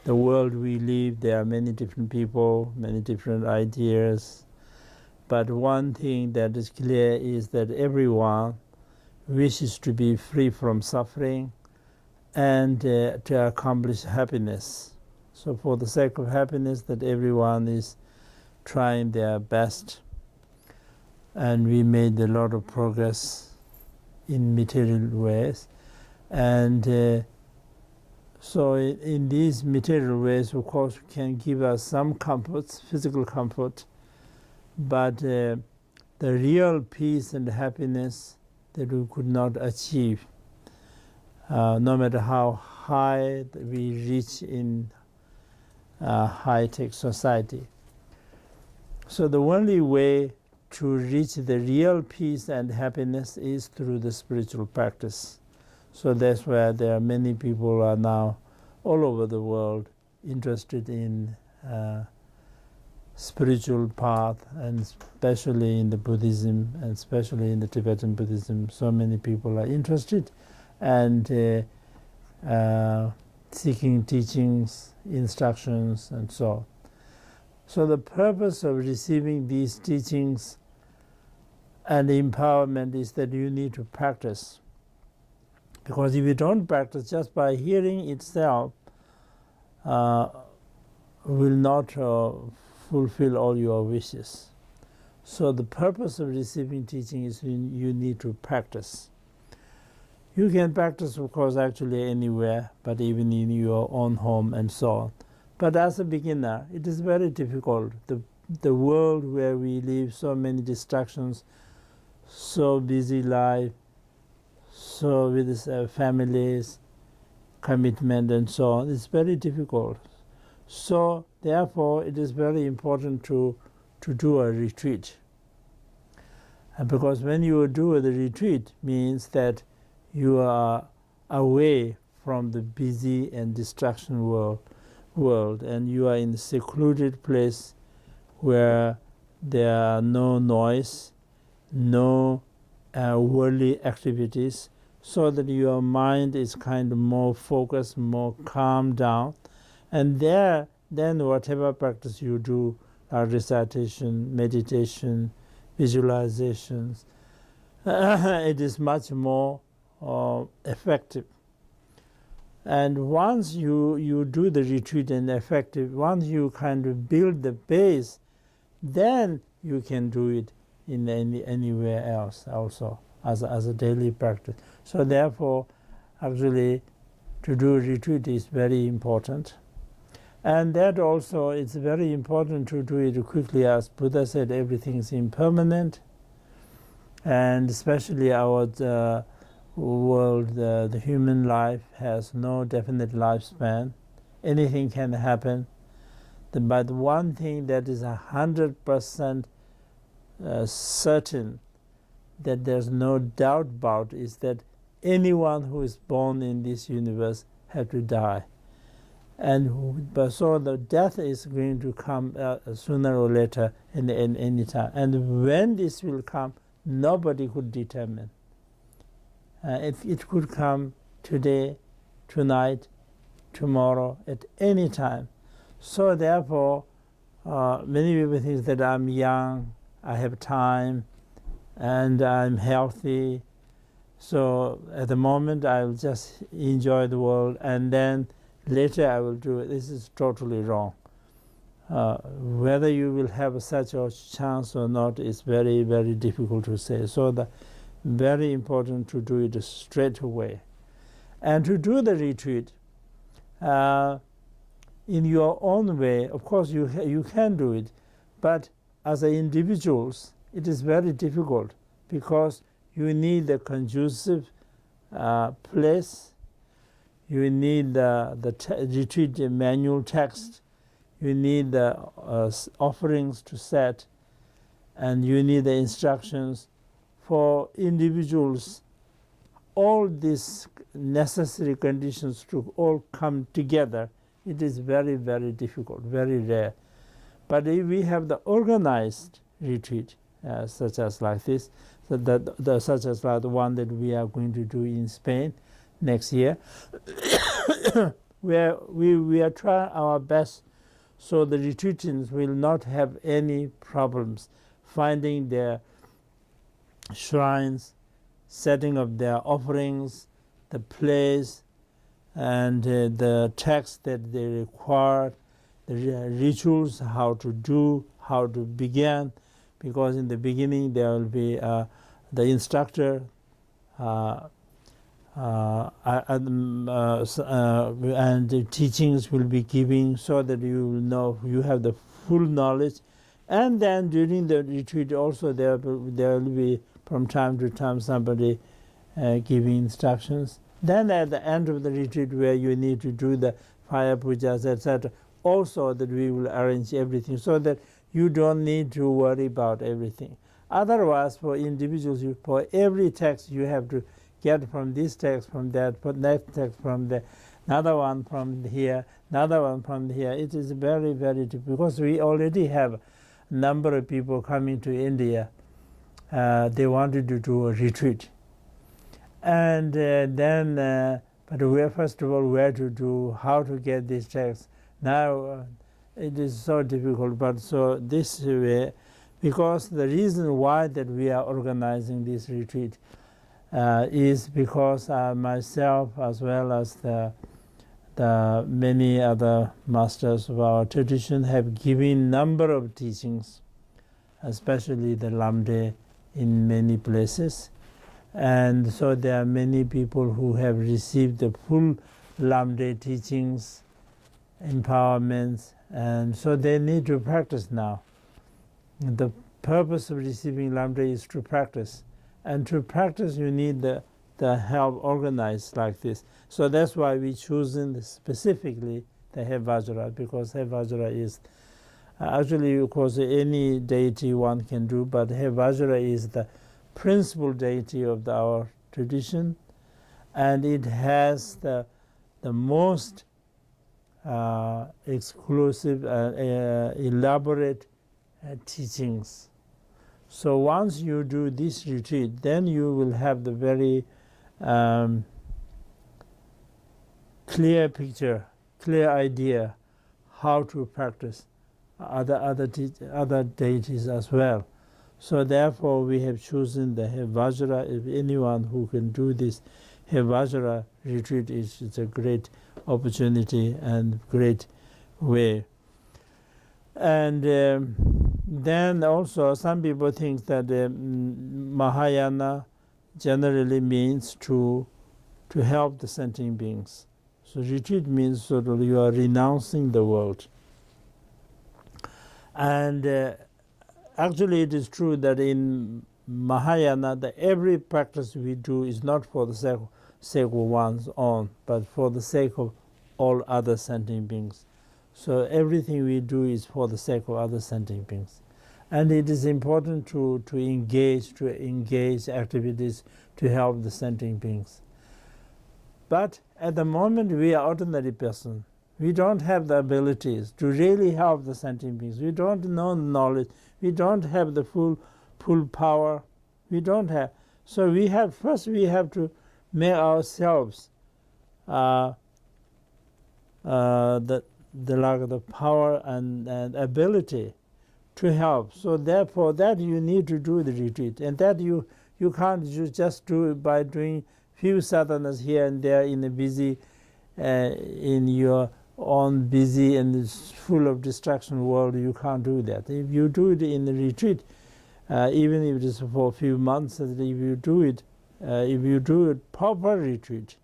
the world we live, there are many different people, many different ideas. But one thing that is clear is that everyone wishes to be free from suffering and to accomplish happiness. So for the sake of happiness, that everyone is trying their best. And we made a lot of progress in material ways. And so in these material ways, of course, can give us some comforts, physical comfort, but the real peace and happiness that we could not achieve, no matter how high we reach in high-tech society. So the only way to reach the real peace and happiness is through the spiritual practice. So that's why there are many people who are now all over the world interested in spiritual path, and especially in the Buddhism, and especially in the Tibetan Buddhism. So many people are interested and seeking teachings, instructions, and so on. So the purpose of receiving these teachings and empowerment is that you need to practice. Because if you don't practice, just by hearing itself will not fulfill all your wishes. So the purpose of receiving teaching is you need to practice. You can practice, of course, actually anywhere, but even in your own home and so on. But as a beginner, it is very difficult. The world where we live, so many distractions, so busy life, so with families, commitment and so on, it's very difficult. So therefore, it is very important to do a retreat. And because when you do the retreat, means that you are away from the busy and distraction world, and you are in a secluded place where there are no noise, no worldly activities, so that your mind is kind of more focused, more calm down. And then whatever practice you do, recitation, meditation, visualizations, it is much more effective. And once you do the retreat and effective, once you kind of build the base, then you can do it in anywhere else also as a daily practice. So therefore, actually, to do retreat is very important. And that also, it's very important to do it quickly. As Buddha said, everything is impermanent. And especially our world, the human life has no definite lifespan. Anything can happen. But one thing that is 100% certain, that there's no doubt about, is that anyone who is born in this universe has to die. But so the death is going to come sooner or later in any time. And when this will come, nobody could determine. It could come today, tonight, tomorrow, at any time. So therefore, many people think that I'm young, I have time, and I'm healthy. So at the moment, I will just enjoy the world, and then later I will do it. This is totally wrong. Whether you will have such a chance or not is very, very difficult to say. So very important to do it straight away. And to do the retreat in your own way, of course you can do it, but as individuals, it is very difficult because you need a conducive place. You need the retreat manual text. You need the offerings to set, and you need the instructions. For individuals, all these necessary conditions to all come together, it is very, very difficult, very rare. But if we have the organized retreat, such as like this, such as like the one that we are going to do in Spain next year, we are trying our best so the retreatants will not have any problems finding their shrines, setting up their offerings, the place, and the text that they require, the rituals, how to do, how to begin, because in the beginning there will be the instructor and the teachings will be giving so that you will know, you have the full knowledge. And then during the retreat also there will be from time to time somebody giving instructions. Then at the end of the retreat where you need to do the fire pujas, etc., also that we will arrange everything so that you don't need to worry about everything. Otherwise, for individuals, for every text you have to get from this text, from that, from that text, from there, another one from here, another one from here. It is very, very difficult because we already have a number of people coming to India. They wanted to do a retreat. And but where, first of all, where to do, how to get this text. Now it is so difficult, but so this way, because the reason why that we are organizing this retreat is because myself as well as the many other masters of our tradition have given number of teachings, especially the Lamde in many places. And so there are many people who have received the full Lamde teachings, empowerments, and so they need to practice now. The purpose of receiving Lamde is to practice. And to practice you need the help organized like this. So that's why we chosen specifically the He Vajra, because He Vajra is actually, of course, any deity one can do, but He Vajra is the principal deity of our tradition, and it has the most exclusive, elaborate teachings. So once you do this retreat, then you will have the very clear picture, clear idea how to practice other deities as well. So therefore we have chosen the He Vajra. If anyone who can do this He Vajra retreat, it's a great opportunity and great way. And then also some people think that Mahayana generally means to help the sentient beings. So retreat means sort of you are renouncing the world. And actually it is true that in Mahayana that every practice we do is not for the sake of one's own, but for the sake of all other sentient beings. So everything we do is for the sake of other sentient beings. And it is important to engage activities to help the sentient beings. But at the moment we are ordinary person. We don't have the abilities to really help the sentient beings. We don't know the knowledge. We don't have the full power. We don't have. So we have to make ourselves the power and ability to help. So therefore that you need to do the retreat, and that you can't just do it by doing few sadhanas here and there in a busy in your own busy and full of distraction world. You can't do that. If you do it in the retreat, even if it is for a few months, if you do it proper retreat,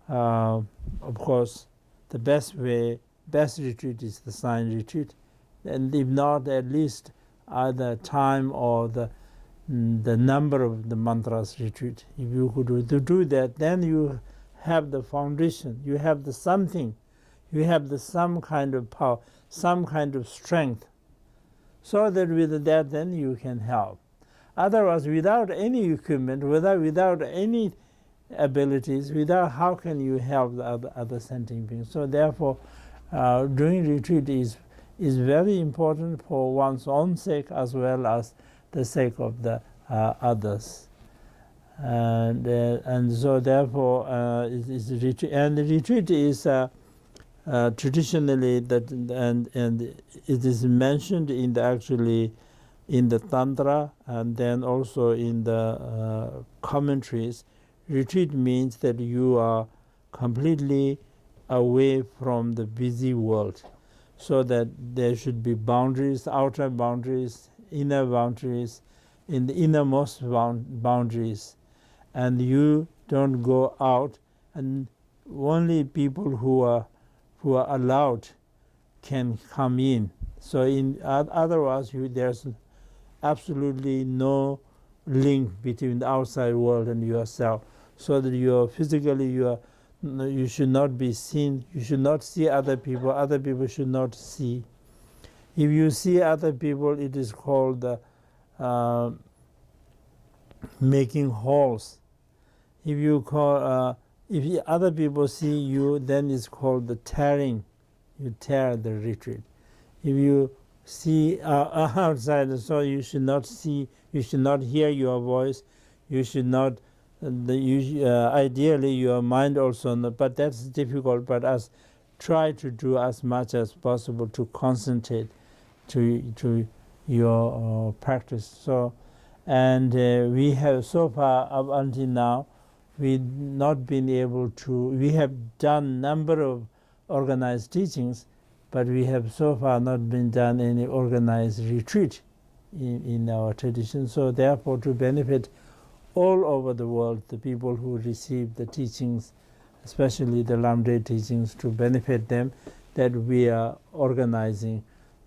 of course the best retreat is the sign retreat, and if not, at least either time or the number of the mantras retreat. If you could do that, then you have the foundation, you have the something, you have the some kind of power, some kind of strength, so that with that then you can help. Otherwise, without any equipment, without any abilities, how can you help the other sentient beings? So therefore, doing retreat is very important for one's own sake as well as the sake of the others. and so therefore it is retreat, and the retreat is traditionally that, and it is mentioned in the actually in the Tantra and then also in the commentaries. Retreat means that you are completely away from the busy world, so that there should be boundaries, outer boundaries, inner boundaries, in the innermost boundaries, and you don't go out, and only people who are allowed can come in. So in otherwise there's absolutely no link between the outside world and yourself, so that you are physically you should not be seen, you should not see other people should not see. If you see other people, it is called making holes. If you call if other people see you, then it's called the tearing. You tear the retreat. If you see outside, so you should not see, you should not hear your voice, you should not, ideally your mind also, but that's difficult, but try to do as much as possible to concentrate to your practice. So, and we have so far up until now, we've not been able to, we have done number of organized teachings, but we have so far not been done any organized retreat in our tradition. So therefore, to benefit all over the world, the people who receive the teachings, especially the Lamdre teachings, to benefit them, that we are organizing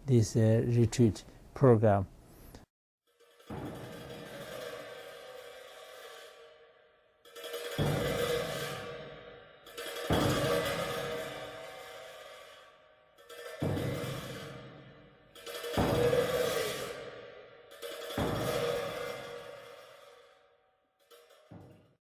this retreat program.